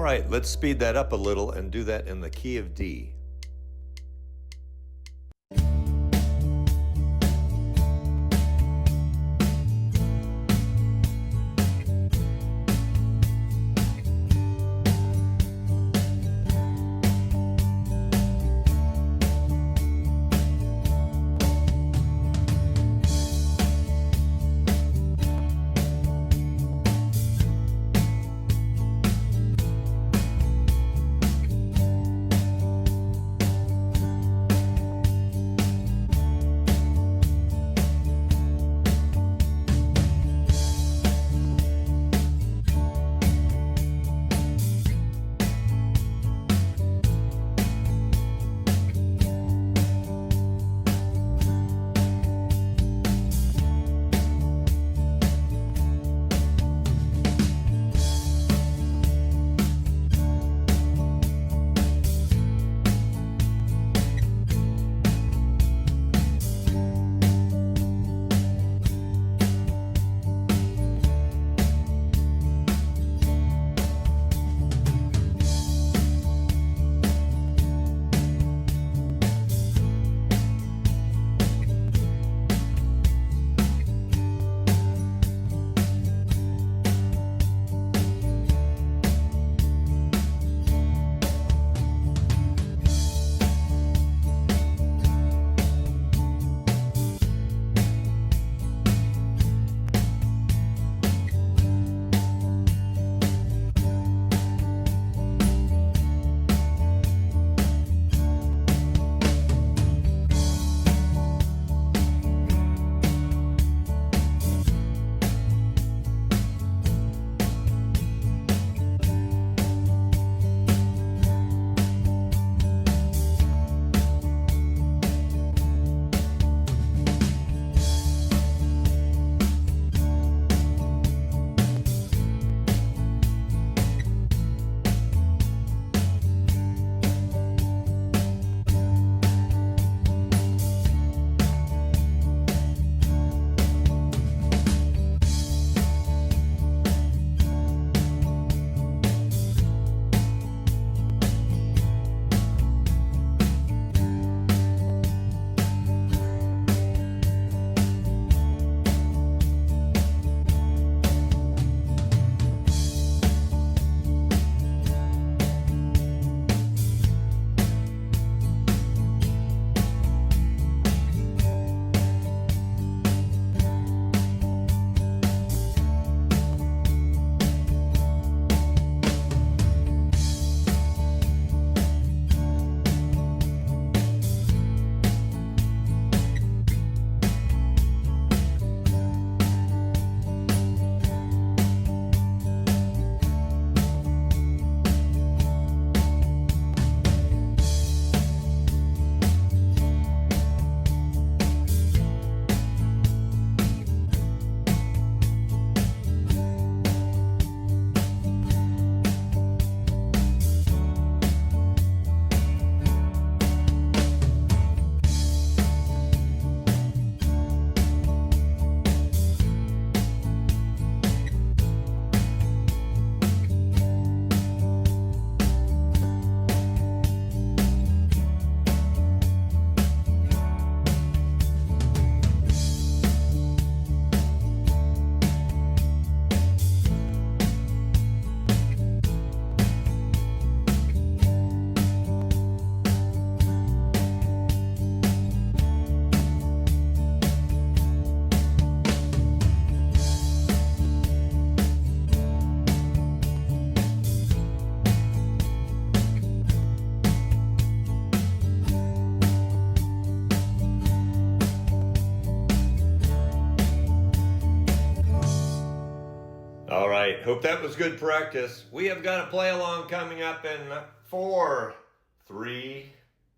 right, let's speed that up a little and do that in the key of D. All right, hope that was good practice. We have got a play along coming up in 4, 3,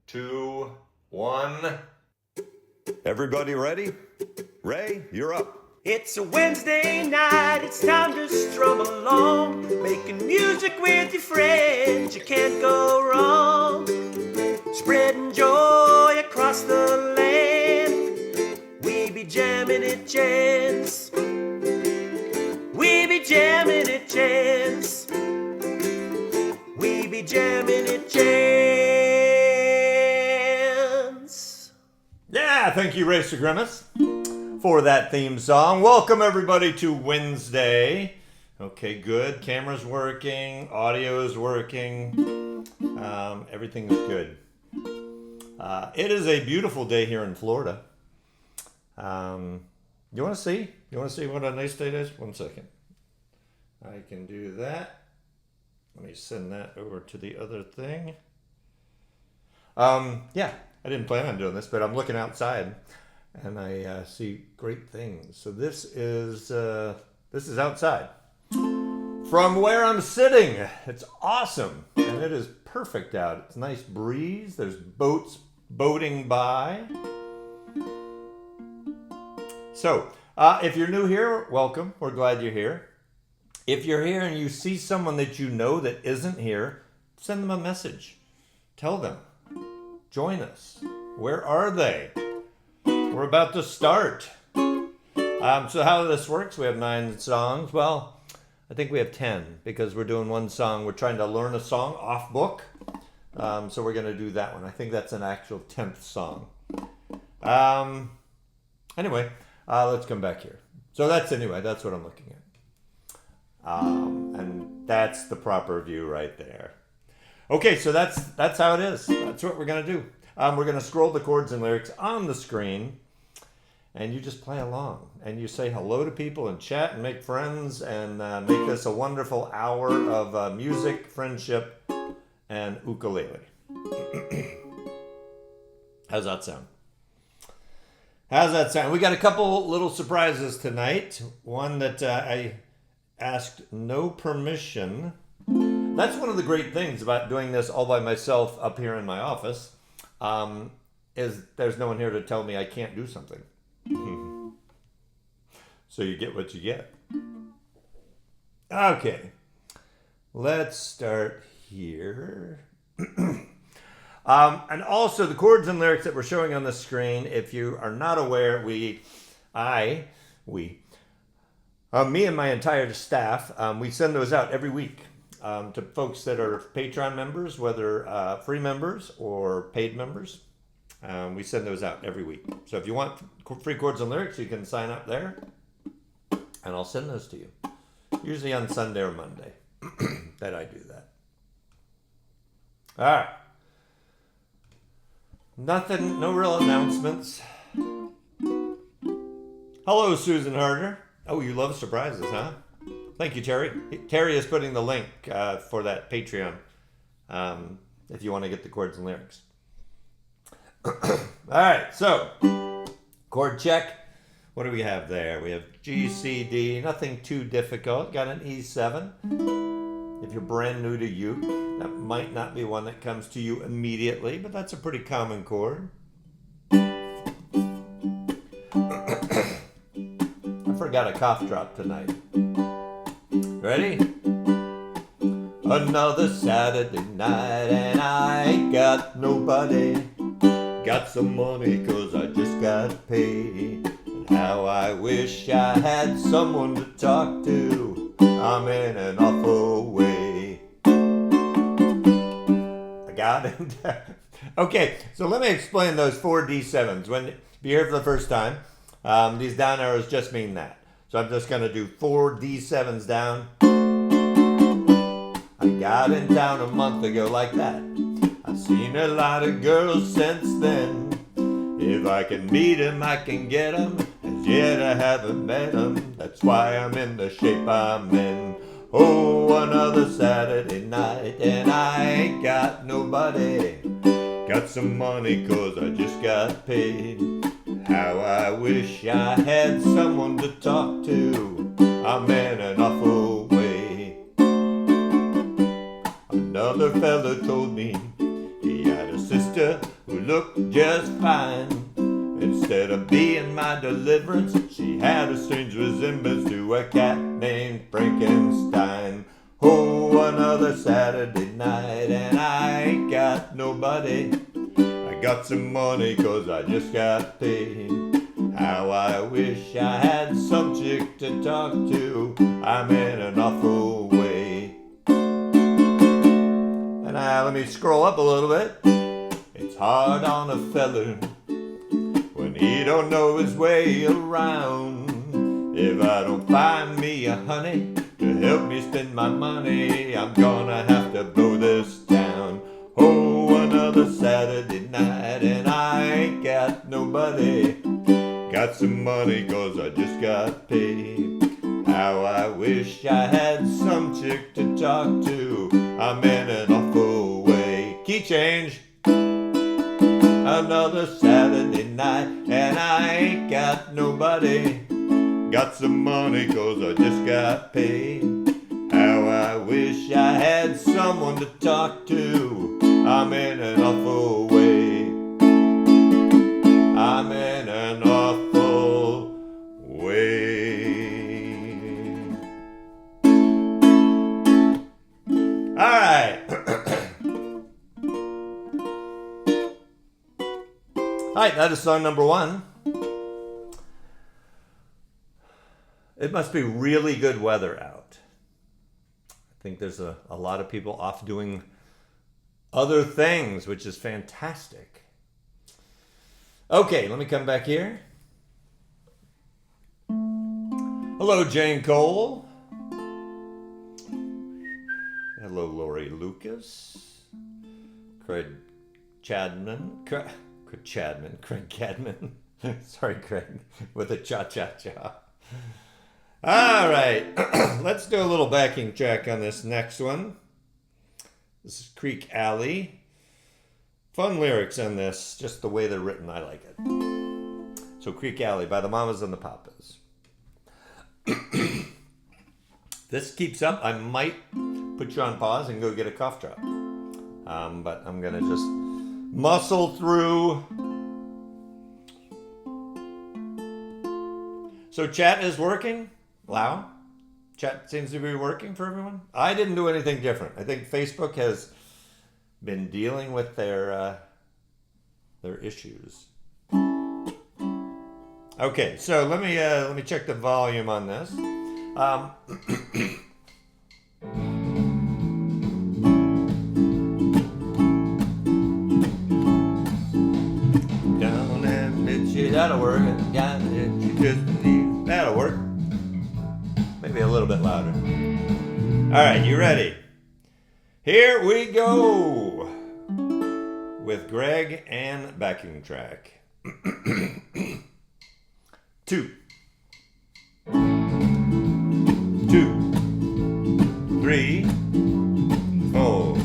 2, 1. Everybody ready? Ray, you're up. It's a Wednesday night, it's time to strum along, making music with your friends, you can't go wrong. Spreading joy across the land, we be jamming at Gent's. We be jamming at Gent's. jamming it chance. Yeah, thank you, Racer Grimace, for that theme song. Welcome, everybody, to Wednesday. Okay, good. Camera's working. Audio is working. Everything is good. It is a beautiful day here in Florida. You want to see? You want to see what a nice day is? 1 second. I can do that. Let me send that over to the other thing. Yeah, I didn't plan on doing this, but I'm looking outside and I see great things. So this is outside. From where I'm sitting, it's awesome, and it is perfect out. It's a nice breeze. There's boats boating by. So, if you're new here, welcome. We're glad you're here. If you're here and you see someone that you know that isn't here, send them a message. Tell them. Join us. Where are they? We're about to start. So how this works, we have 9 songs. Well, I think we have 10 because we're doing one song. We're trying to learn a song off book. So we're going to do that one. I think that's an actual 10th song. Anyway, let's come back here. So that's what I'm looking at. And that's the proper view right there. Okay, so that's how it is. That's what we're going to do. We're going to scroll the chords and lyrics on the screen, and you just play along. And you say hello to people and chat and make friends and make this a wonderful hour of music, friendship, and ukulele. How's that sound? We got a couple little surprises tonight. One that I asked no permission. That's one of the great things about doing this all by myself up here in my office, is there's no one here to tell me I can't do something. So you get what you get. Okay, let's start here. And also the chords and lyrics that we're showing on the screen, if you are not aware, me and my entire staff, we send those out every week to folks that are Patreon members, whether free members or paid members. We send those out every week. So if you want free chords and lyrics, you can sign up there, and I'll send those to you. Usually on Sunday or Monday that I do that. All right. Nothing, no real announcements. Hello, Susan Harder. Oh, you love surprises, huh? Thank you, Terry. Terry is putting the link for that Patreon if you want to get the chords and lyrics. All right, so chord check. What do we have there? We have G, C, D. Nothing too difficult. Got an E7. If you're brand new to uke, that might not be one that comes to you immediately, but that's a pretty common chord. I forgot a cough drop tonight. Ready? Another Saturday night and I ain't got nobody. Got some money 'cause I just got paid. And how I wish I had someone to talk to. I'm in an awful way. I got it. Okay, so let me explain those 4 D7s. When if you're here for the first time, these down arrows just mean that. So I'm just going to do 4 D7s down. I got in town a month ago like that. I've seen a lot of girls since then. If I can meet 'em, I can get 'em. As yet I haven't met 'em. That's why I'm in the shape I'm in. Oh, another Saturday night and I ain't got nobody. Got some money 'cause I just got paid. How I wish I had someone to talk to. I'm in an awful way. Another fella told me he had a sister who looked just fine. Instead of being my deliverance, she had a strange resemblance to a cat named Frankenstein. Oh, another Saturday night and I ain't got nobody. I got some money 'cause I just got paid. How I wish I had some chick to talk to. I'm in an awful way. And me scroll up a little bit. It's hard on a feller when he don't know his way around. If I don't find me a honey to help me spend my money, I'm gonna have to blow this down. Oh, another Saturday night and I ain't got nobody. Got some money 'cause I just got paid. How I wish I had some chick to talk to. I'm in an awful way. Key change. Another Saturday night and I ain't got nobody. Got some money 'cause I just got paid. How I wish I had someone to talk to. I'm in an awful way. I'm in an awful way. All right. All right, that is song number 1. It must be really good weather out. I think there's a lot of people off doing other things, which is fantastic. Okay, let me come back here. Hello, Jane Cole. Hello, Lori Lucas. Craig Cadman. Sorry, Craig, with a cha-cha-cha. All right, let's do a little backing track on this next one. This is Creeque Alley. Fun lyrics in this, just the way they're written, I like it. So Creeque Alley by the Mamas and the Papas. This keeps up, I might put you on pause and go get a cough drop. But I'm gonna just muscle through. So chat is working? Wow. Chat seems to be working for everyone. I didn't do anything different. I think Facebook has been dealing with their issues. Okay, so let me check the volume on this. Down and bitchy, that'll work. Down and bitchy, just believe that'll work. Maybe a little bit louder. All right, you ready? Here we go with Greg and backing track. 2, 2, 3, 4.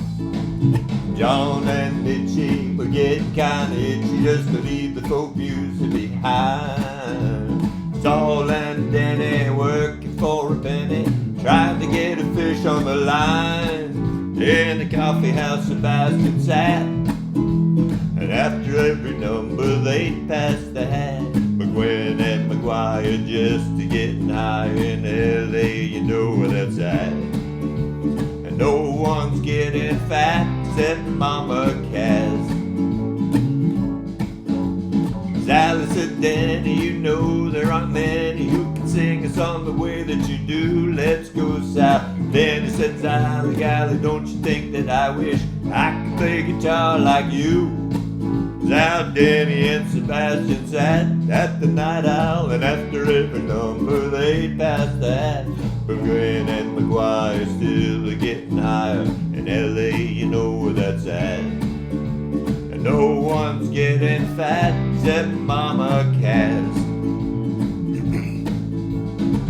John and Mitchie were getting kinda itchy just to leave the folk music behind. Saul and Danny working for a penny, trying to get a fish on the line. In the coffee house Sebastian sat, and after every number they'd pass the hat. McGuinn and McGuire just to getting high in LA, you know where that's at. And no one's getting fat except Mama Cass. Sally said, Danny, you know there aren't many who can sing a song the way that you do. Let's go south. Danny said, Sally, golly, don't you think that I wish I could play guitar like you? Now Danny and Sebastian sat at the Night Owl, and after every number they'd pass the hat. McGuinn and McGuire still getting higher in LA, you know where that's at. And no one's getting fat except Mama Cass.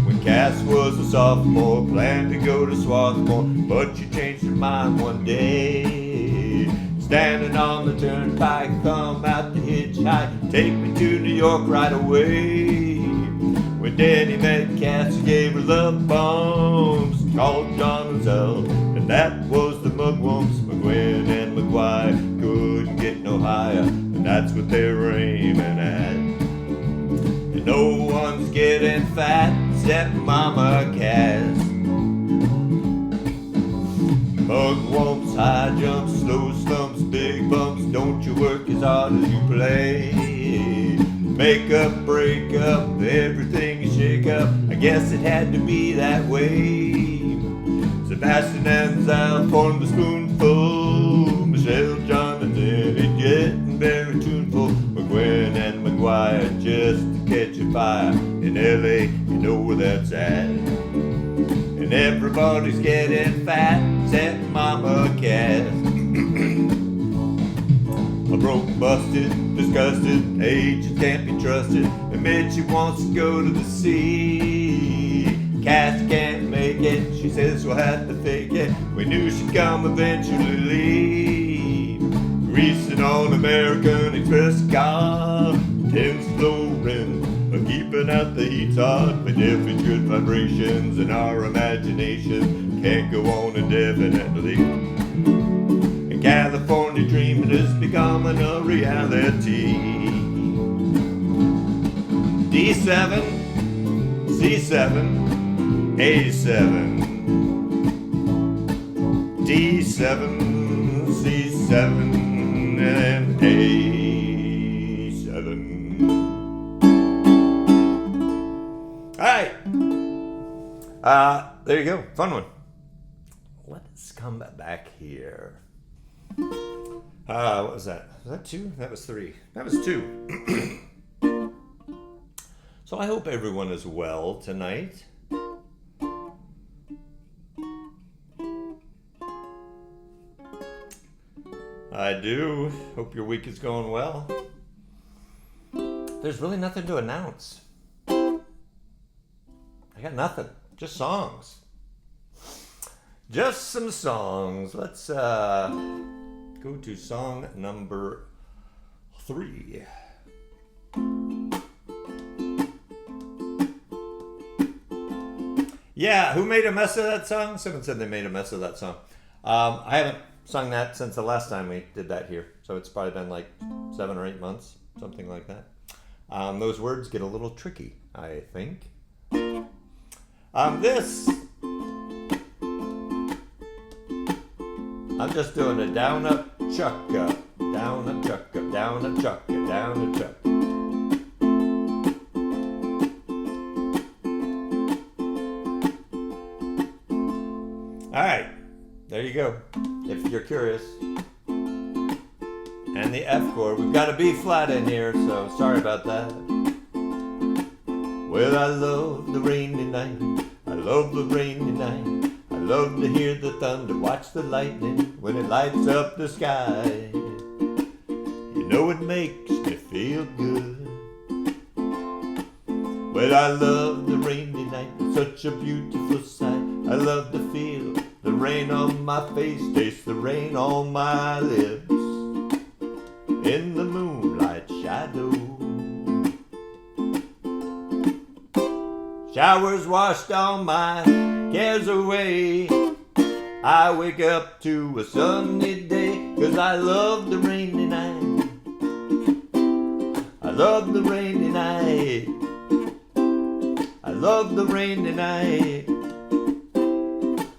When Cass was a sophomore, planned to go to Swarthmore, but she changed her mind one day. Standing on the turnpike, come out to hitchhike, take me to New York right away. When Danny met Cass, he gave her love bombs, called John and Zell, and that was the Mugwumps. McGuinn and McGuire couldn't get no higher, and that's what they were aiming at. And no one's getting fat except Mama Cass. Mugwumps, high jumps, slow slumps, big bumps, don't you work as hard as you play. Make up, break up, everything you shake up, I guess it had to be that way. Sebastian and Zal formed a spoonful, that's at. And everybody's getting fat, except Mama Cass. A broke, busted, disgusted, agent can't be trusted. Admit she wants to go to the sea. Cass can't make it, she says we'll have to fake it. We knew she'd come eventually leave. Greasing on American Express car, 10 slow rims, but keeping out the heat's hard. But if it's good vibrations in our imagination, can't go on indefinitely. And California dreaming is becoming a reality. D7, C7, A7, D7, C7, and A7. All right. There you go. Fun one. Let's come back here. What was that? Was that 2? That was 3. That was 2. So I hope everyone is well tonight. I do. Hope your week is going well. There's really nothing to announce. I got nothing. Just songs. Just some songs. Let's go to song number 3. Yeah, who made a mess of that song? Someone said they made a mess of that song. I haven't sung that since the last time we did that here. So it's probably been like 7 or 8 months, something like that. Those words get a little tricky, I think. This, I'm just doing a down, up, chuck, up, down, up, chuck, up, down, up, chuck, up, down, up, chuck. All right, there you go. If you're curious. And the F chord, we've got a B flat in here, so sorry about that. Well, I love the rainy night. I love the rainy night. I love to hear the thunder, watch the lightning when it lights up the sky. You know it makes me feel good. Well, I love the rainy night. It's such a beautiful sight. I love to feel the rain on my face, taste the rain on my lips. In the moonlight shadow, showers washed all my cares away. I wake up to a sunny day, 'cause I love the rainy night. I love the rainy night. I love the rainy night.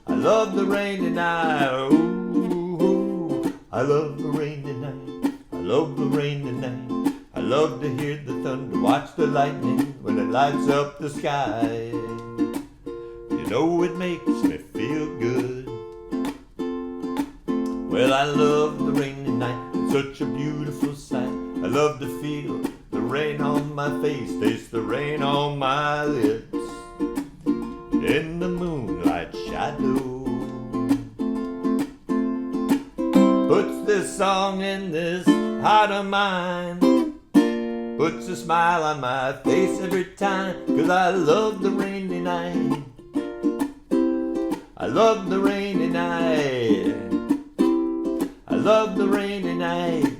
I love the rainy night. Ooh, I love the rainy night. I love the rainy night. I love to hear the thunder, watch the lightning when it lights up the sky. You know it makes me feel good. Well, I love the rainy night. It's such a beautiful sight. I love to feel the rain on my face, taste the rain on my lips. In the moonlight shadow, puts this song in this heart of mine, puts a smile on my face every time, 'cause I love the rainy night. I love the rainy night. I love the rainy night.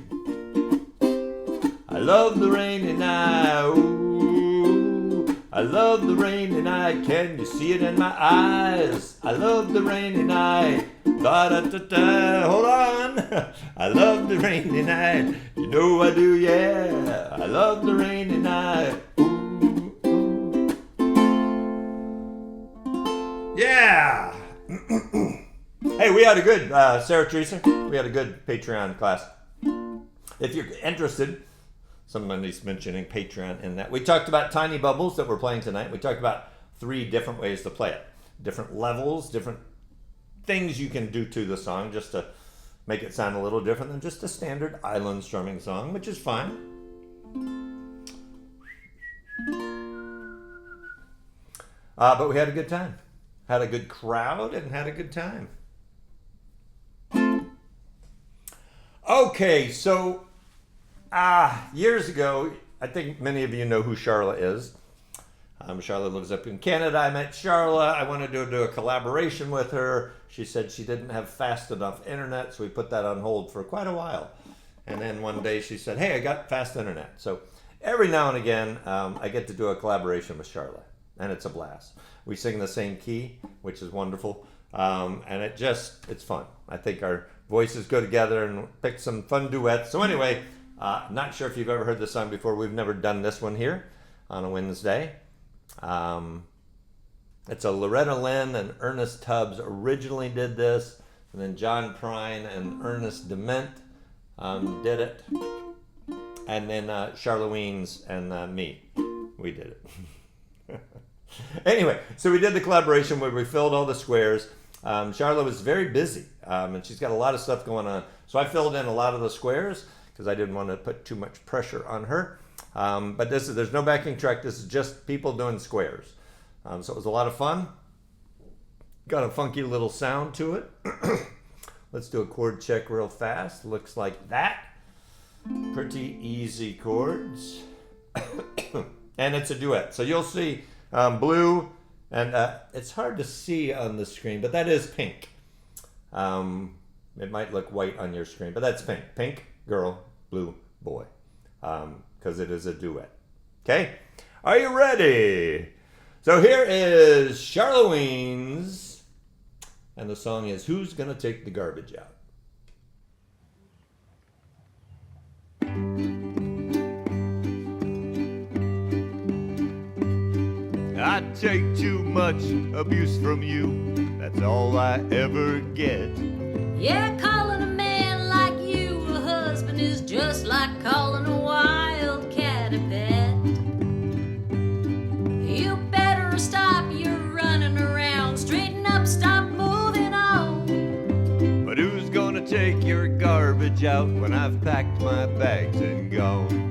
I love the rainy night. Ooh, I love the rainy night. Can you see it in my eyes? I love the rainy night. Da-da-da-da, hold on. I love the rainy night. You know I do, yeah. I love the rainy night. Ooh, ooh. Yeah. Hey, we had a good, Sarah Teresa, we had a good Patreon class. If you're interested, somebody's mentioning Patreon in that. We talked about tiny bubbles that we're playing tonight. We talked about 3 different ways to play it. Different levels, different things you can do to the song just to make it sound a little different than just a standard island strumming song, which is fine. But we had a good time. Had a good crowd and had a good time. Okay, so years ago, I think many of you know who Charlotte is. Charlotte lives up in Canada. I met Charlotte. I wanted to do a collaboration with her. She said she didn't have fast enough internet, so we put that on hold for quite a while. And then one day she said, hey, I got fast internet. So every now and again, I get to do a collaboration with Charlotte, and it's a blast. We sing the same key, which is wonderful, and it's fun. I think our voices go together and pick some fun duets. So anyway, not sure if you've ever heard this song before. We've never done this one here on a Wednesday. It's a Loretta Lynn and Ernest Tubbs originally did this, and then John Prine and Ernest Dement did it, and then Charlene's and me, we did it. Anyway, so we did the collaboration where we filled all the squares. Charlotte was very busy, and she's got a lot of stuff going on, so I filled in a lot of the squares because I didn't want to put too much pressure on her. But there's no backing track. This is just people doing squares. So it was a lot of fun. Got a funky little sound to it. Let's do a chord check real fast. Looks like that. Pretty easy chords. And it's a duet. So you'll see blue, and it's hard to see on the screen, but that is pink. It might look white on your screen, but that's pink. Pink girl, blue boy. Because it is a duet. Okay? Are you ready? So here is Charlene's, and the song is Who's Gonna Take the Garbage Out? I take too much abuse from you, that's all I ever get. Yeah, calling a man like you a husband is just like calling a wildcat a pet. You better stop your running around, straighten up, stop moving on. But who's gonna take your garbage out when I've packed my bags and gone?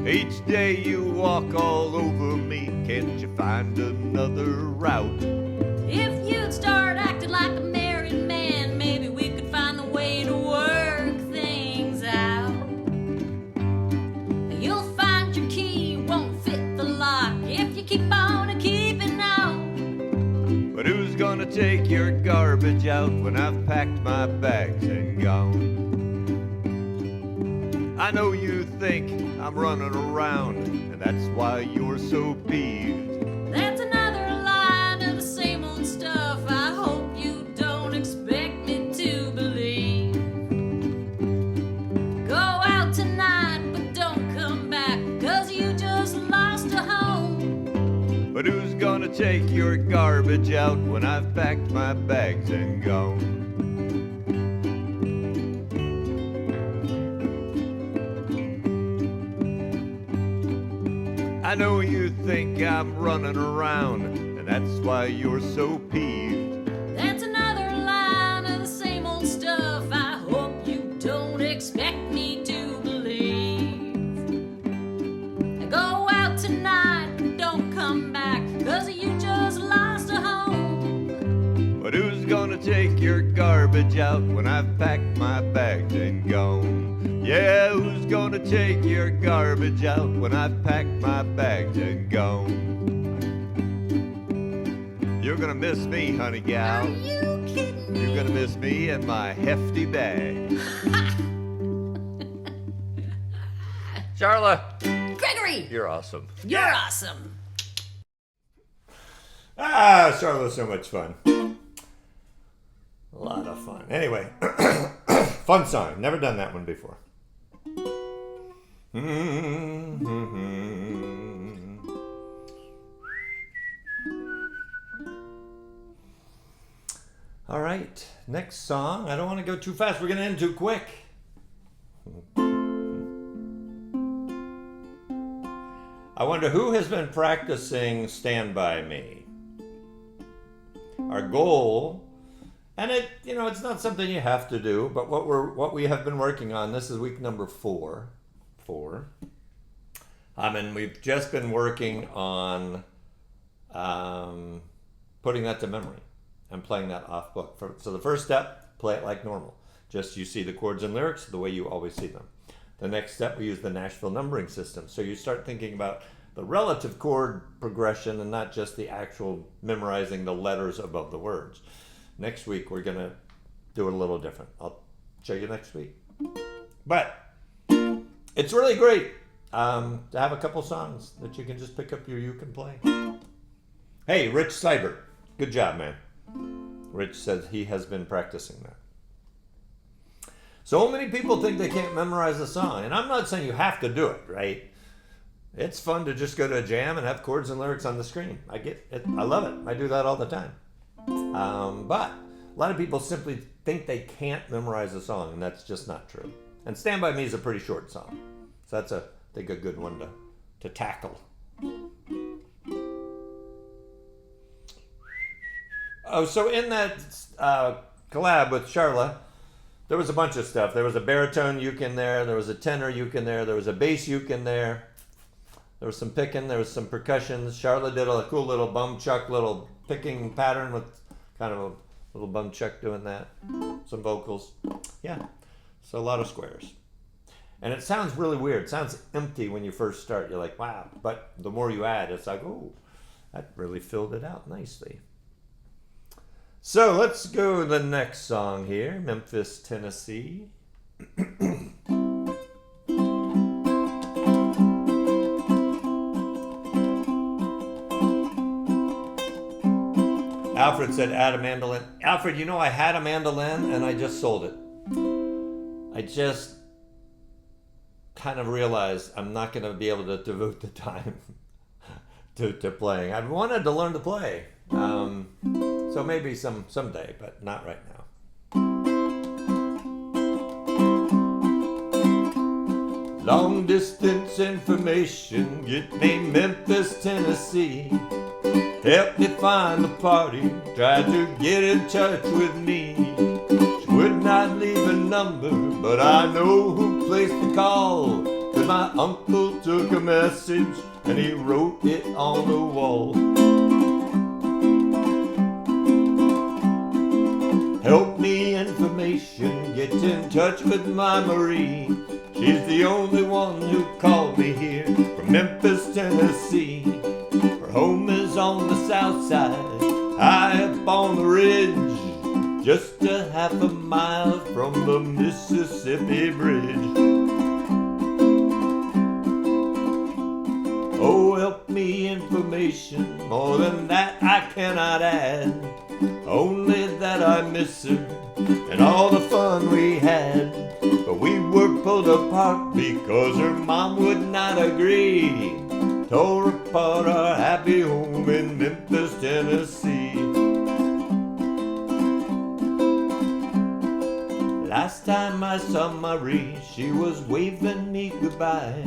Each day you walk all over me, can't you find another route? If you'd start acting like a married man, maybe we could find a way to work things out. You'll find your key won't fit the lock if you keep on keeping on. But who's gonna take your garbage out when I've packed my bags and gone? I know you think I'm running around, and that's why you're so peeved. That's another line of the same old stuff I hope you don't expect me to believe. Go out tonight, but don't come back, 'cause you just lost a home. But who's gonna take your garbage out when I've packed my bags and gone? I know you think I'm running around, and that's why you're so peeved. That's another line of the same old stuff I hope you don't expect me to believe. Go out tonight, but don't come back, 'cause you just lost a home. But who's gonna take your garbage out when I've packed my bags and gone? Yeah, who's gonna take your garbage out when I've packed my bags and gone? You're gonna miss me, honey gal. Are you kidding me? You're gonna miss me and my hefty bag. Charlotte! Gregory! You're awesome. You're awesome. Charlotte's so much fun. A lot of fun. Anyway, fun song. Never done that one before. All right, next song. I don't want to go too fast. We're going to end too quick. I wonder who has been practicing Stand By Me. Our goal, and it's not something you have to do, but what we have been working on, this is week number 4. And we've just been working on putting that to memory and playing that off book. So the first step, play it like normal. Just you see the chords and lyrics the way you always see them. The next step, we use the Nashville numbering system. So you start thinking about the relative chord progression and not just the actual memorizing the letters above the words. Next week, we're going to do it a little different. I'll show you next week. But it's really great to have a couple songs that you can just pick up your uke and play. Hey, Rich Seibert. Good job, man. Rich says he has been practicing that. So many people think they can't memorize a song, and I'm not saying you have to do it, right? It's fun to just go to a jam and have chords and lyrics on the screen. I get it. I love it. I do that all the time. But a lot of people simply think they can't memorize a song, and that's just not true. And Stand By Me is a pretty short song. So that's, I think, a good one to tackle. Oh, so in that collab with Charla, there was a bunch of stuff. There was a baritone uke in there. There was a tenor uke in there. There was a bass uke in there. There was some picking. There was some percussions. Charla did a cool little bum chuck, little picking pattern with kind of a little bum chuck doing that. Some vocals. Yeah. So a lot of squares. And it sounds really weird. It sounds empty when you first start. You're like, wow. But the more you add, it's like, oh, that really filled it out nicely. So let's go to the next song here, Memphis, Tennessee. Alfred said, add a mandolin. Alfred, you know I had a mandolin and I just sold it. I just kind of realized I'm not going to be able to devote the time to playing. I've wanted to learn to play. So maybe someday, but not right now. Long distance information, get me Memphis, Tennessee. Help me find the party, try to get in touch with me. She would not leave a number, but I know who placed the call. 'Cause my uncle took a message and he wrote it on the wall. Help me information, get in touch with my Marie. She's the only one who called me here from Memphis, Tennessee. Her home is on the south side, high up on the ridge, just a half a mile from the Mississippi Bridge. Oh, help me information, more than that I cannot add. Only that I miss her and all the fun we had. But we were pulled apart because her mom would not agree. Tore apart our happy home in Memphis, Tennessee. Last time I saw Marie, she was waving me goodbye.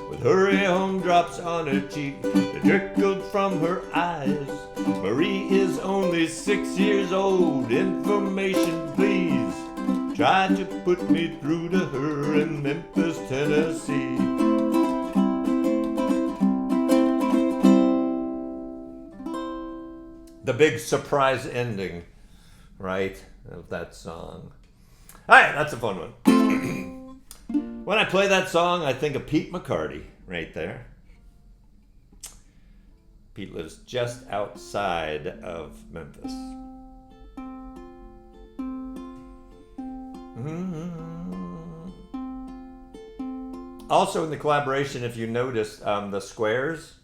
With hurry home drops on her cheek that trickled from her eyes. Marie is only 6 years old. Information, please. Try to put me through to her in Memphis, Tennessee. The big surprise ending, right, of that song. All right, that's a fun one. When I play that song, I think of Pete McCarty right there. Pete lives just outside of Memphis. Also in the collaboration, if you notice, the squares,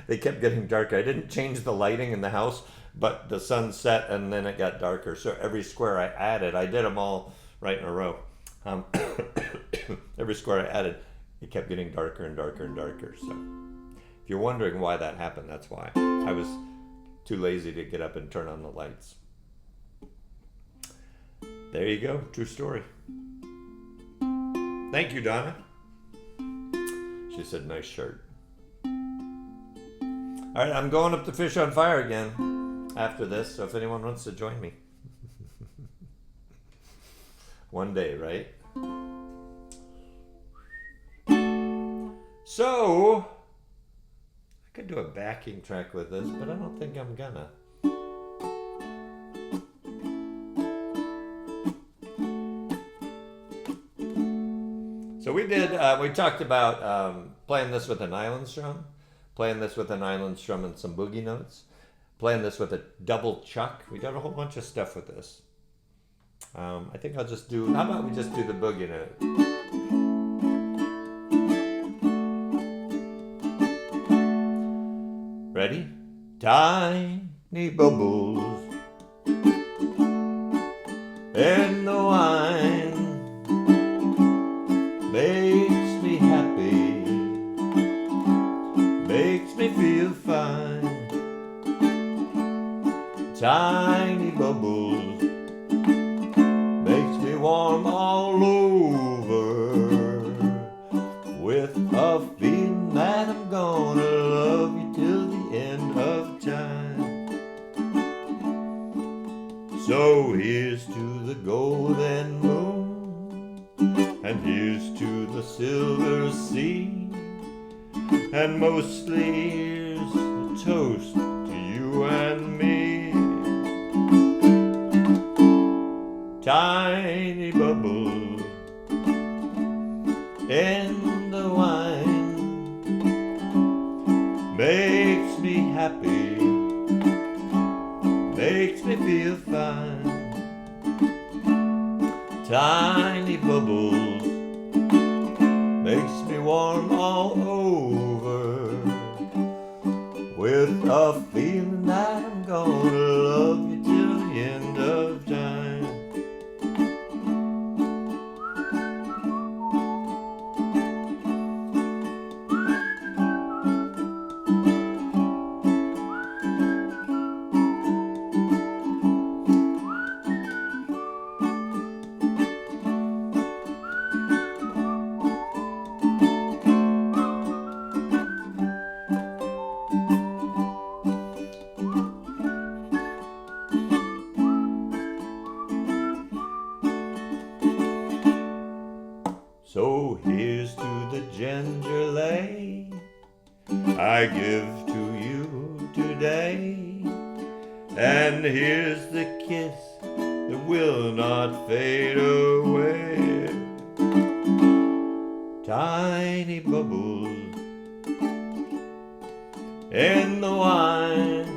they kept getting darker. I didn't change the lighting in the house, but the sun set and then it got darker. So every square I added, I did them all right in a row. Every square I added, it kept getting darker and darker and darker. So if you're wondering why that happened, that's why. I was too lazy to get up and turn on the lights. There you go. True story. Thank you, Donna. She said, nice shirt. All right, I'm going up to Fish on Fire again after this, so if anyone wants to join me. One day, right? So, I could do a backing track with this, but I don't think I'm gonna. So we talked about playing this with an island strum, playing this with an island strum and some boogie notes, playing this with a double chuck. We got a whole bunch of stuff with this. I think I'll just do, how about we just do the boogie note? Ready? Tiny bubbles in the wine makes me happy, makes me feel fine. Tiny bubbles makes me warm all over, with a feeling that I'm gonna love you till the end of time. So here's to the golden moon, and here's to the silver sea, and mostly here's a toast to you and me. Tiny bubbles in the wine makes me happy, makes me feel fine. Tiny bubbles makes me warm all over, with a feeling that I'm gonna love you till the end of time. So here's to the ginger lay I give to you today, and here's the kiss that will not fade away. Tiny bubbles in the wine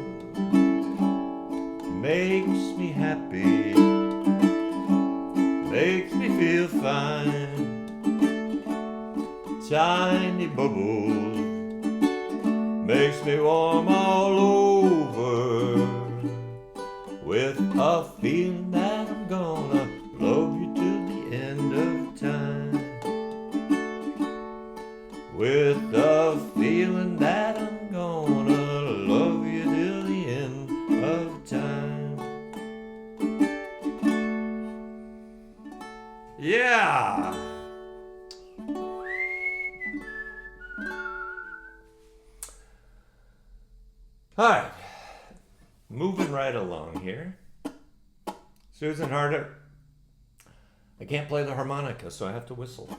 makes me happy, makes me feel fine. Tiny bubbles makes me warm all over, with a feeling that I'm gonna love you till the end of time. With a feeling that I'm gonna love you till the end of time. Yeah! All right, moving right along here. Susan Harder. I can't play the harmonica, so I have to whistle.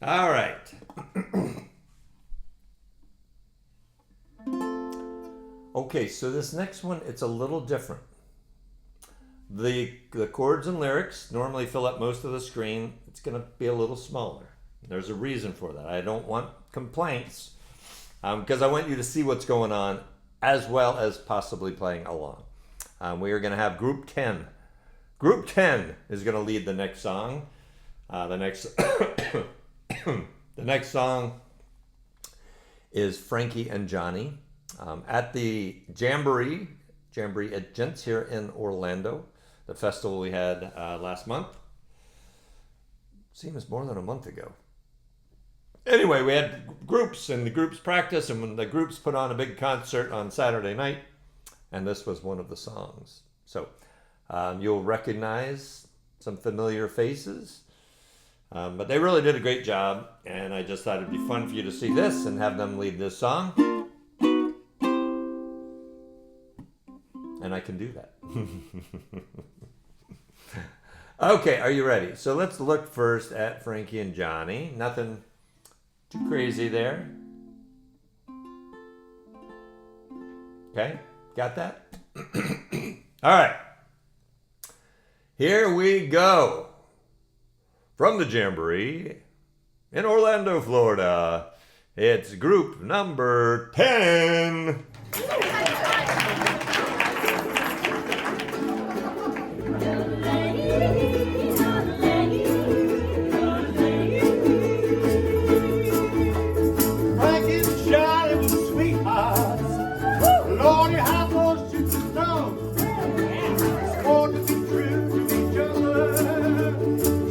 All right. Okay, so this next one, it's a little different. The chords and lyrics normally fill up most of the screen. It's going to be a little smaller. There's a reason for that. I don't want complaints, because I want you to see what's going on as well as possibly playing along. We are going to have Group 10. Group 10 is going to lead the next song. The next song is Frankie and Johnny at the Jamboree at Gent here in Orlando, the festival we had last month. Seems more than a month ago. Anyway, we had groups, and the groups practiced, and when the groups put on a big concert on Saturday night, and this was one of the songs. So you'll recognize some familiar faces, but they really did a great job, and I just thought it'd be fun for you to see this and have them lead this song. And I can do that. Okay, are you ready? So let's look first at Frankie and Johnny. Nothing too crazy there. Okay, got that? All right. Here we go. From the Jamboree in Orlando, Florida, it's group number 10. Frankie and Johnny were sweethearts. Lordy, how those two could know. Swore to be true to each other.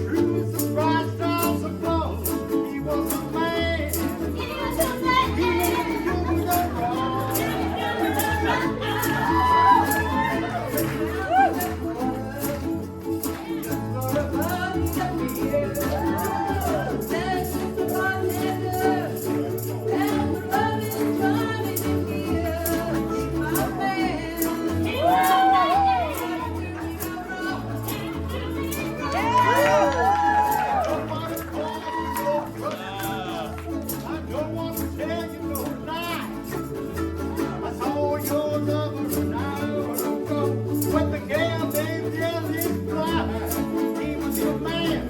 True as the bright stars above. He was a man. He was doing no wrong. I don't want to tell you no lie. I saw your lover an hour ago with the gal named Ellie Fly. He was your man,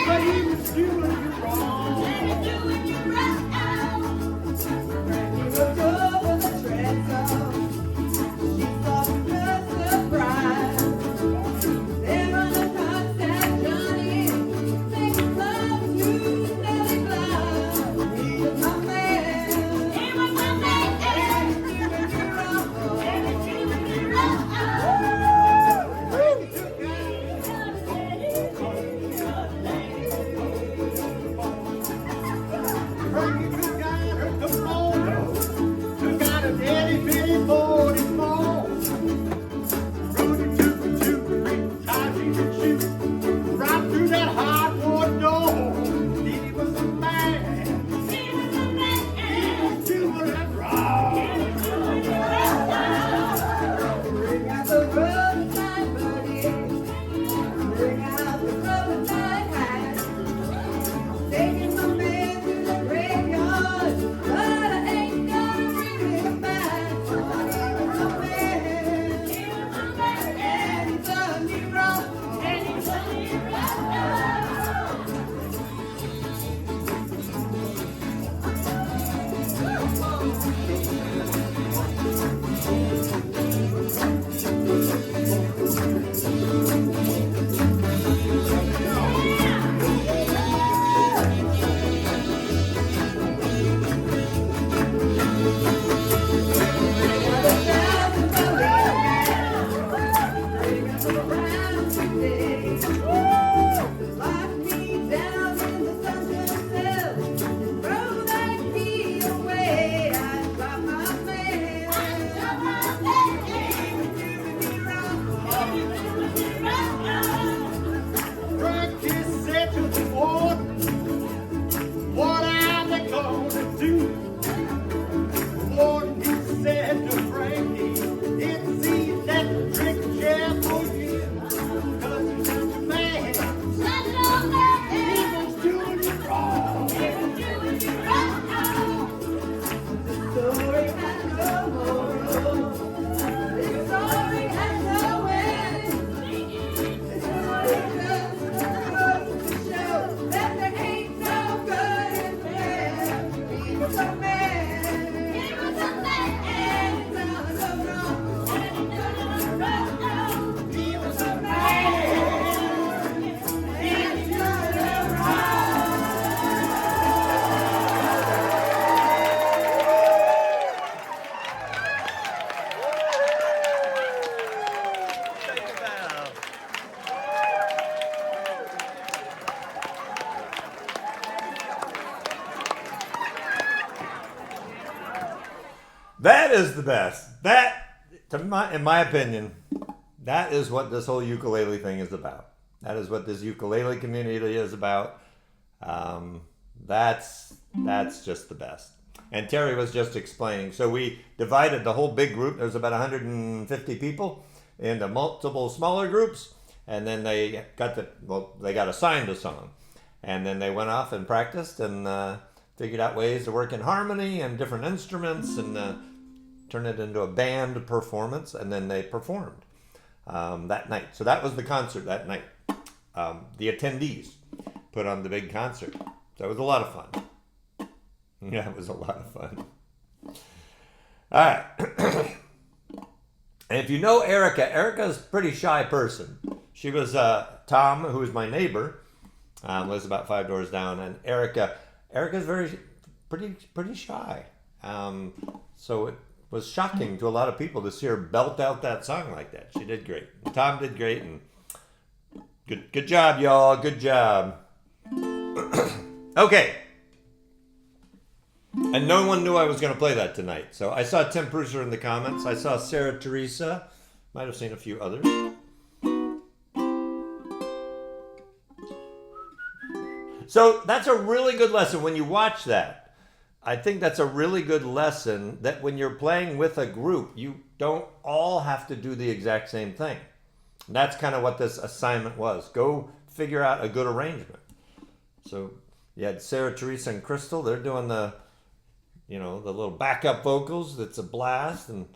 but he was doing you wrong. He was over the treadmill. She thought just surprised. They run a contact, Johnny. Make love to Nelly Bly. He was my man. He was my man. And he was your wrong. And he was your wrong. Frankie took out her kimono, took out a itty bitty 44. Rudy took a two, tied she could shoot right through that hardwood door. He was a man. He was a man. He was doing it wrong. Bring out the roadside buddy. Bring out the roadside hat. Taking my man to the graveyard, but I ain't gonna bring him back. He was a man. He was a man. And he done me wrong. And he done me wrong. Lock me down in the sunken cell. Throw that key away. I drop my man. He was doing me wrong. Frankie said to the warden, what am I gonna do? The warden, he said to Frankie, it's easy that trick chair for you. 'Cause you're such a man. He was doing you wrong. The story has no moral. The story has no end. The story just goes to show that there ain't no good in fair. He was a man. He was a man. And he done no wrong. And he done no wrong. He was a man. And he done no wrong. That is the best. That, in my opinion, that is what this whole ukulele thing is about. That is what this ukulele community is about. That's just the best. And Terry was just explaining. So we divided the whole big group. There's about 150 people into multiple smaller groups, and then they got assigned a song, and then they went off and practiced and figured out ways to work in harmony and different instruments and turn it into a band performance, and then they performed that night. So that was the concert that night. The attendees put on the big concert. So it was a lot of fun. Yeah, it was a lot of fun. All right. And if you know Erica's a pretty shy person. She was Tom, who was my neighbor, lives about 5 doors down, and Erica's pretty shy. So it was shocking to a lot of people to see her belt out that song like that. She did great. Tom did great, and good job, y'all. Good job. Okay. And no one knew I was going to play that tonight. So I saw Tim Pruser in the comments. I saw Sarah Teresa. Might have seen a few others. So that's a really good lesson when you watch that. I think that's a really good lesson that when you're playing with a group, you don't all have to do the exact same thing. And that's kind of what this assignment was. Go figure out a good arrangement. So you had Sarah Teresa and Crystal. They're doing the little backup vocals. That's a blast. And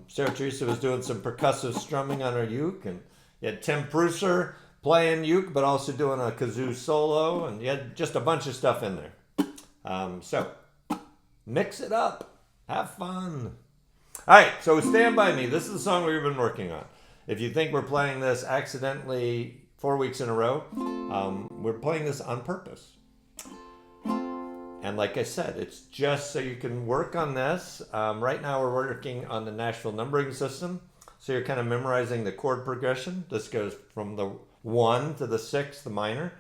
Sarah Teresa was doing some percussive strumming on her uke. And you had Tim Pruser playing uke, but also doing a kazoo solo. And you had just a bunch of stuff in there. So mix it up. Have fun. All right, so Stand By Me. This is the song we've been working on. If you think we're playing this accidentally 4 weeks in a row, we're playing this on purpose. And like I said, it's just so you can work on this. Right now we're working on the Nashville numbering system. So you're kind of memorizing the chord progression. This goes from the 1 to the 6, the minor,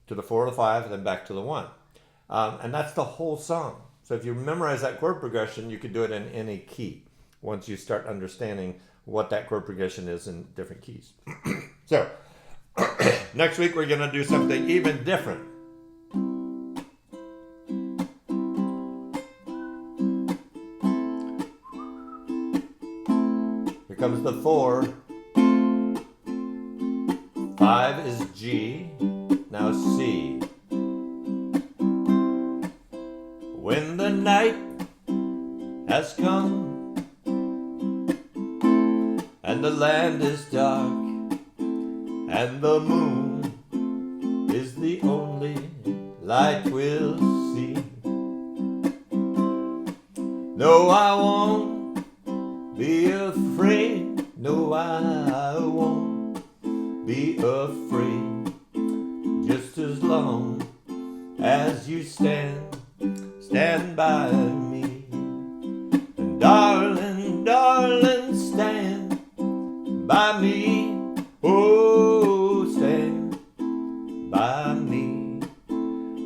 to the 4 to the 5, and then back to the 1. And that's the whole song. So if you memorize that chord progression, you could do it in any key once you start understanding what that chord progression is in different keys. So next week we're going to do something even different. Here comes the 4. 5 is G. Now C. When the night has come and the land is dark and the moon is the only light we'll see. No, I won't be afraid. No, I won't be afraid. Just as long as you stand by me. And darling, darling, stand by me. Oh, stand by me.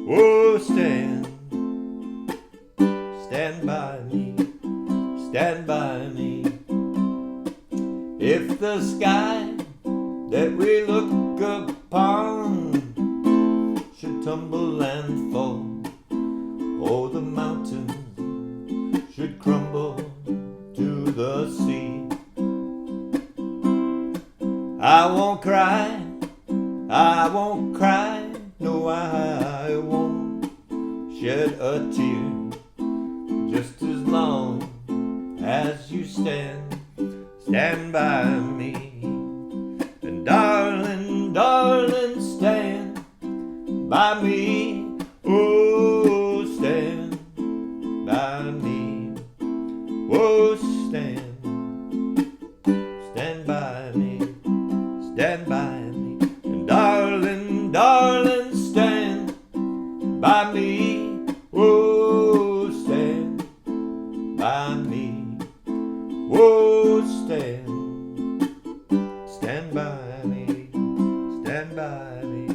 Oh, stand by me. Stand by me. If the sky that we look upon should tumble and fall, oh, the mountains should crumble to the sea. I won't cry, no, I won't shed a tear. Just as long as you stand by me. And darling, darling, stand by me. Oh, stand by me. Oh, stand by me. Stand by me. And darling, darling, stand by me. Oh, stand by me. Oh, stand by me. Stand by me.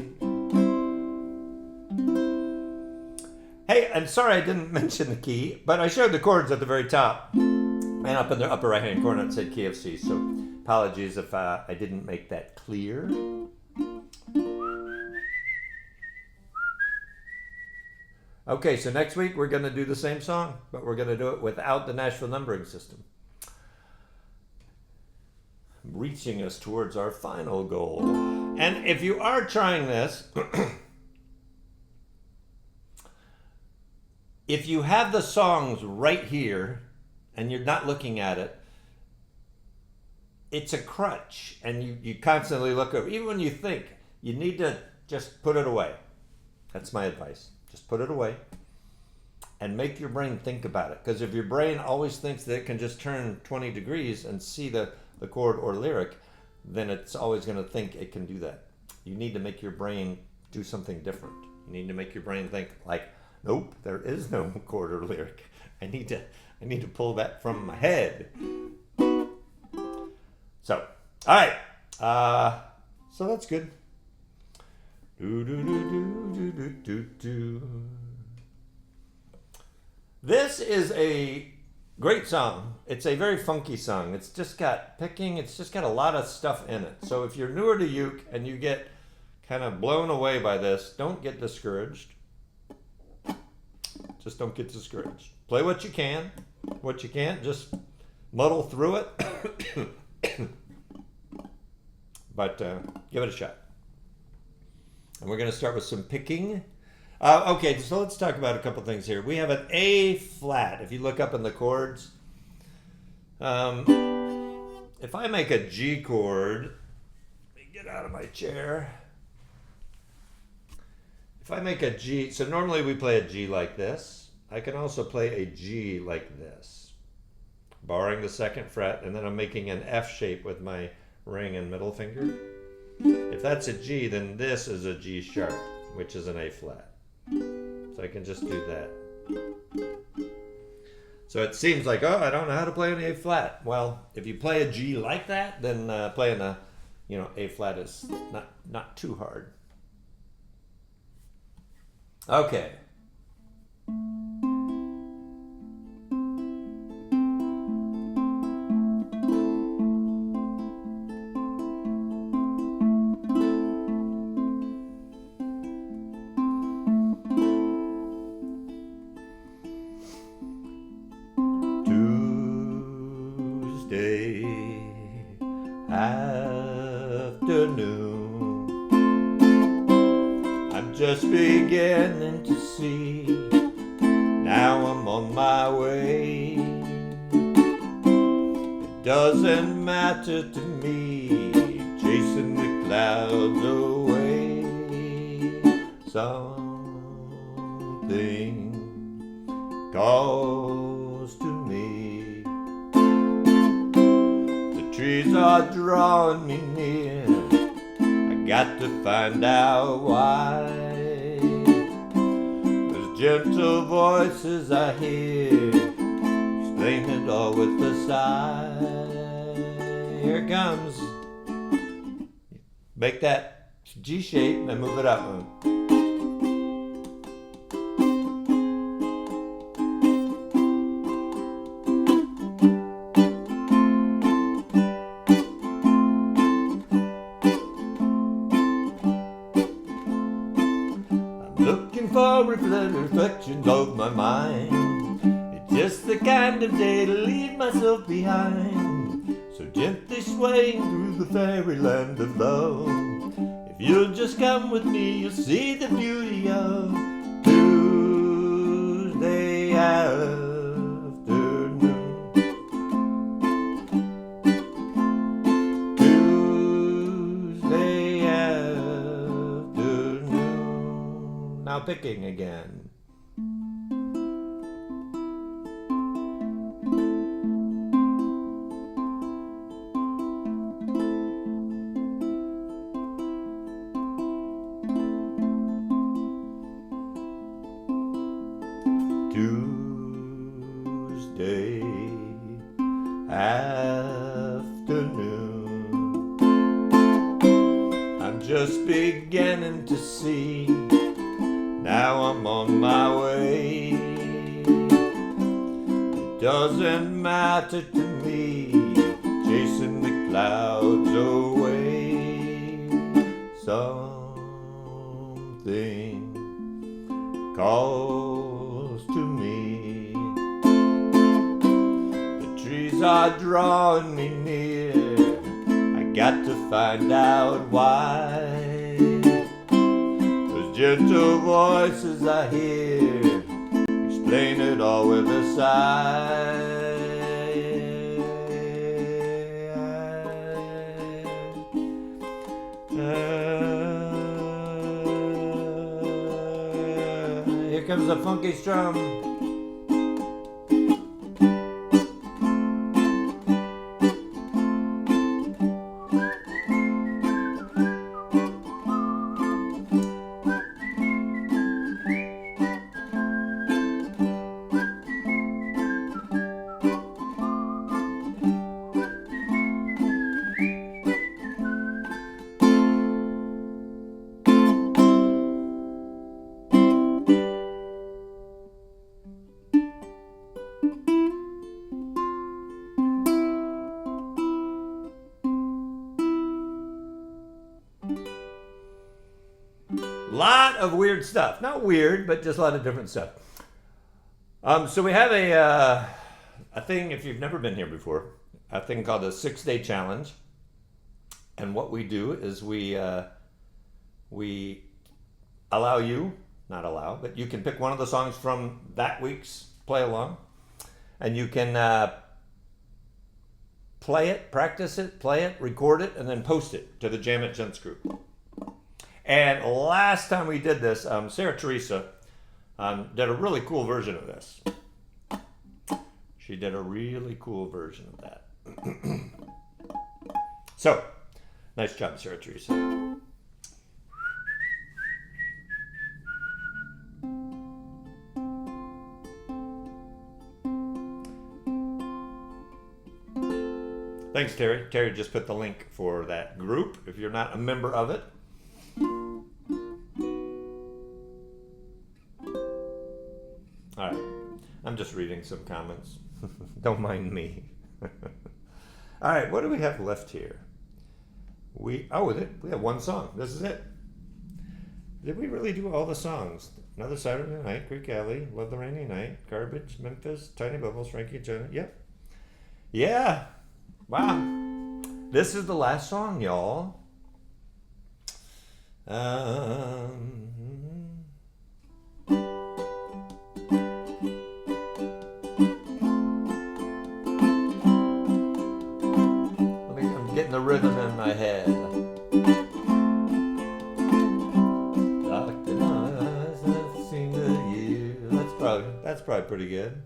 Hey, I'm sorry I didn't mention the key, but I showed the chords at the very top. And up in the upper right-hand corner it said key of C, so apologies if I didn't make that clear. Okay, so next week we're going to do the same song, but we're going to do it without the Nashville numbering system. Reaching us towards our final goal. And if you are trying this, if you have the songs right here and you're not looking at it, it's a crutch, and you constantly look over. Even when you think, you need to just put it away. That's my advice. Just put it away and make your brain think about it. Because if your brain always thinks that it can just turn 20 degrees and see the chord or lyric, then it's always going to think it can do that. You need to make your brain do something different. You need to make your brain think like, nope, there is no chord or lyric. I need to pull that from my head. So, all right. So that's good. This is a great song. It's a very funky song. It's just got picking. It's just got a lot of stuff in it. So if you're newer to uke and you get kind of blown away by this, don't get discouraged. Just don't get discouraged. Play what you can. What you can't, just muddle through it. But give it a shot. And we're going to start with some picking. Okay, so let's talk about a couple things here. We have an A flat. If you look up in the chords, if I make a G chord, let me get out of my chair. If I make a G, so normally we play a G like this. I can also play a G like this, barring the second fret, and then I'm making an F shape with my ring and middle finger. If that's a G, then this is a G sharp, which is an A flat. So I can just do that. So it seems like, oh, I don't know how to play an A flat. Well, if you play a G like that, then playing a, A flat is not too hard. Okay. Just beginning to see, now I'm on my way. It doesn't matter to me, chasing the clouds away. Something calls to me. The trees are drawing me near, I got to find out why. Gentle voices I hear, explain it all with a sigh. Here it comes. Make that G shape and move it up. Reflections of my mind. It's just the kind of day to leave myself behind, so gently swaying through the fairyland of love. If you'll just come with me, you'll see the beauty of Tuesday afternoon. Tuesday afternoon. Now picking again. Tuesday afternoon, I'm just beginning to see, now I'm on my way. It doesn't matter to me, chasing the clouds away. Something calls to me. The trees are drawing me near, I got to find out why. Those gentle voices I hear, explain it all with a sigh. comes the funky strum. Lot of weird stuff. Not weird, but just a lot of different stuff. So we have a thing, if you've never been here before, a thing called a 6-day challenge. And what we do is we allow you, not allow, but you can pick one of the songs from that week's play along. And you can play it, practice it, play it, record it, and then post it to the Jam at Gents group. And last time we did this, Sarah Teresa did a really cool version of this. She did a really cool version of that. So, nice job, Sarah Teresa. Thanks, Terry. Terry just put the link for that group if you're not a member of it. All right, I'm just reading some comments. Don't mind me. All right, what do we have left here? We have one song. This is it. Did we really do all the songs? Another Saturday Night, Creeque Alley, Love the Rainy Night, Garbage, Memphis, Tiny Bubbles, Frankie and Johnny. Yep. Yeah. Wow. This is the last song, y'all. I'm getting the rhythm in my head. That's probably pretty good.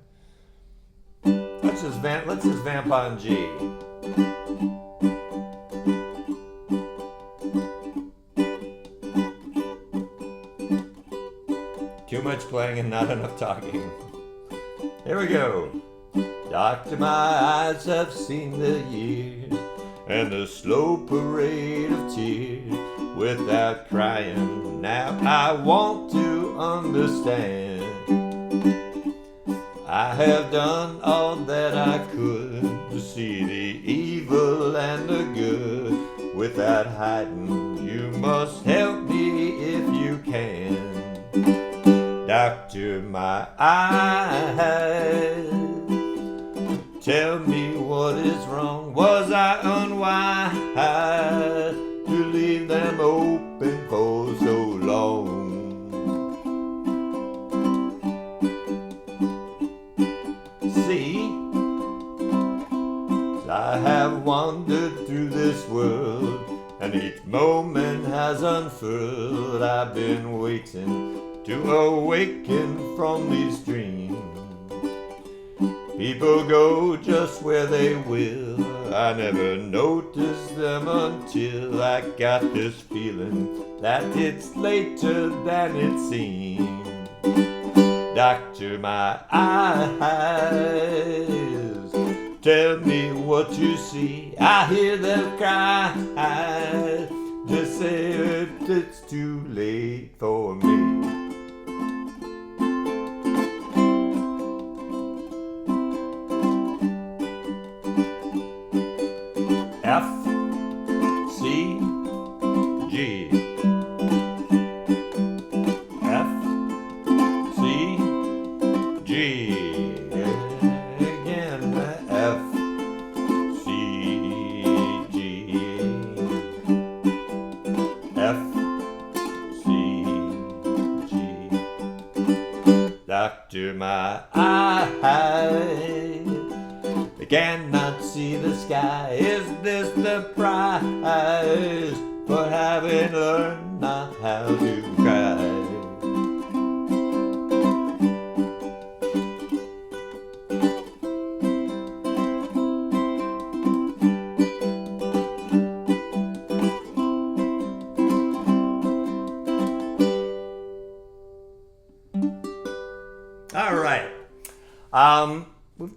Let's just vamp on G. Too much playing and not enough talking. Here we go. Doctor, my eyes have seen the years and the slow parade of tears without crying. Now I want to understand. I have done all that I could to see the evil and the good without hiding. You must help me if you can. Doctor, my eyes, tell me what is wrong. Was I unwise to leave them open for so long? See, I have wandered through this world, and each moment has unfurled. I've been waiting to awaken from these dreams. People go just where they will. I never noticed them until I got this feeling that it's later than it seems. Doctor, my eyes, tell me what you see. I hear them cry. Just say if it's too late for me. F, C, G. F, C, G. Again, F, C, G. F, C, G. Doctor, my eyes, I cannot see the sky. Is this the prize for having learned not how to cry?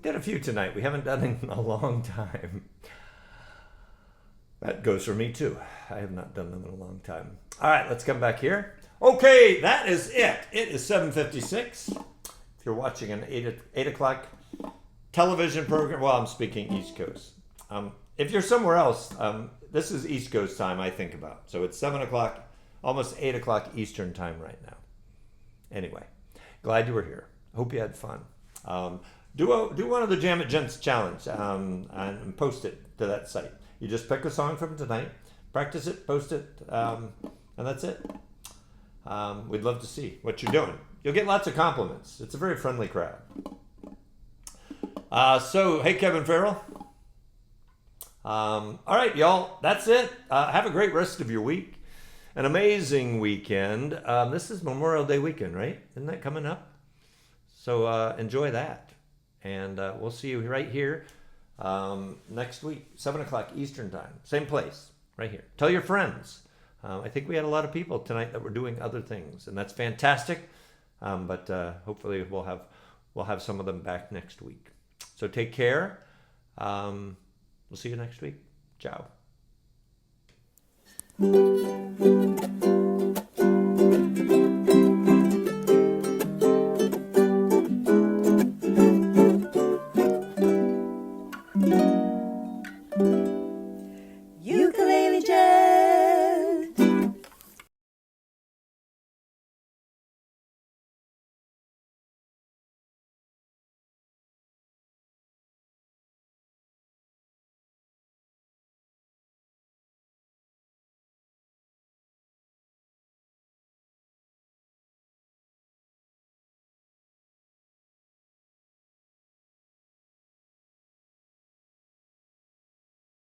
Did a few tonight. We haven't done it in a long time. That goes for me too. I have not done them in a long time. All right, let's come back here. Okay, that is it. It is 7:56. If you're watching an 8 o'clock television program, well, I'm speaking East Coast. If you're somewhere else, this is East Coast time I think about. So it's 7 o'clock, almost 8 o'clock Eastern time right now. Anyway, glad you were here. Hope you had fun. Do one of the Jam at Gents challenge and post it to that site. You just pick a song from tonight, practice it, post it, and that's it. We'd love to see what you're doing. You'll get lots of compliments. It's a very friendly crowd. So, hey, Kevin Farrell. All right, y'all, that's it. Have a great rest of your week. An amazing weekend. This is Memorial Day weekend, right? Isn't that coming up? So enjoy that. And we'll see you right here next week, 7 o'clock Eastern time. Same place, right here. Tell your friends. I think we had a lot of people tonight that were doing other things, and that's fantastic. But hopefully we'll have some of them back next week. So take care. We'll see you next week. Ciao.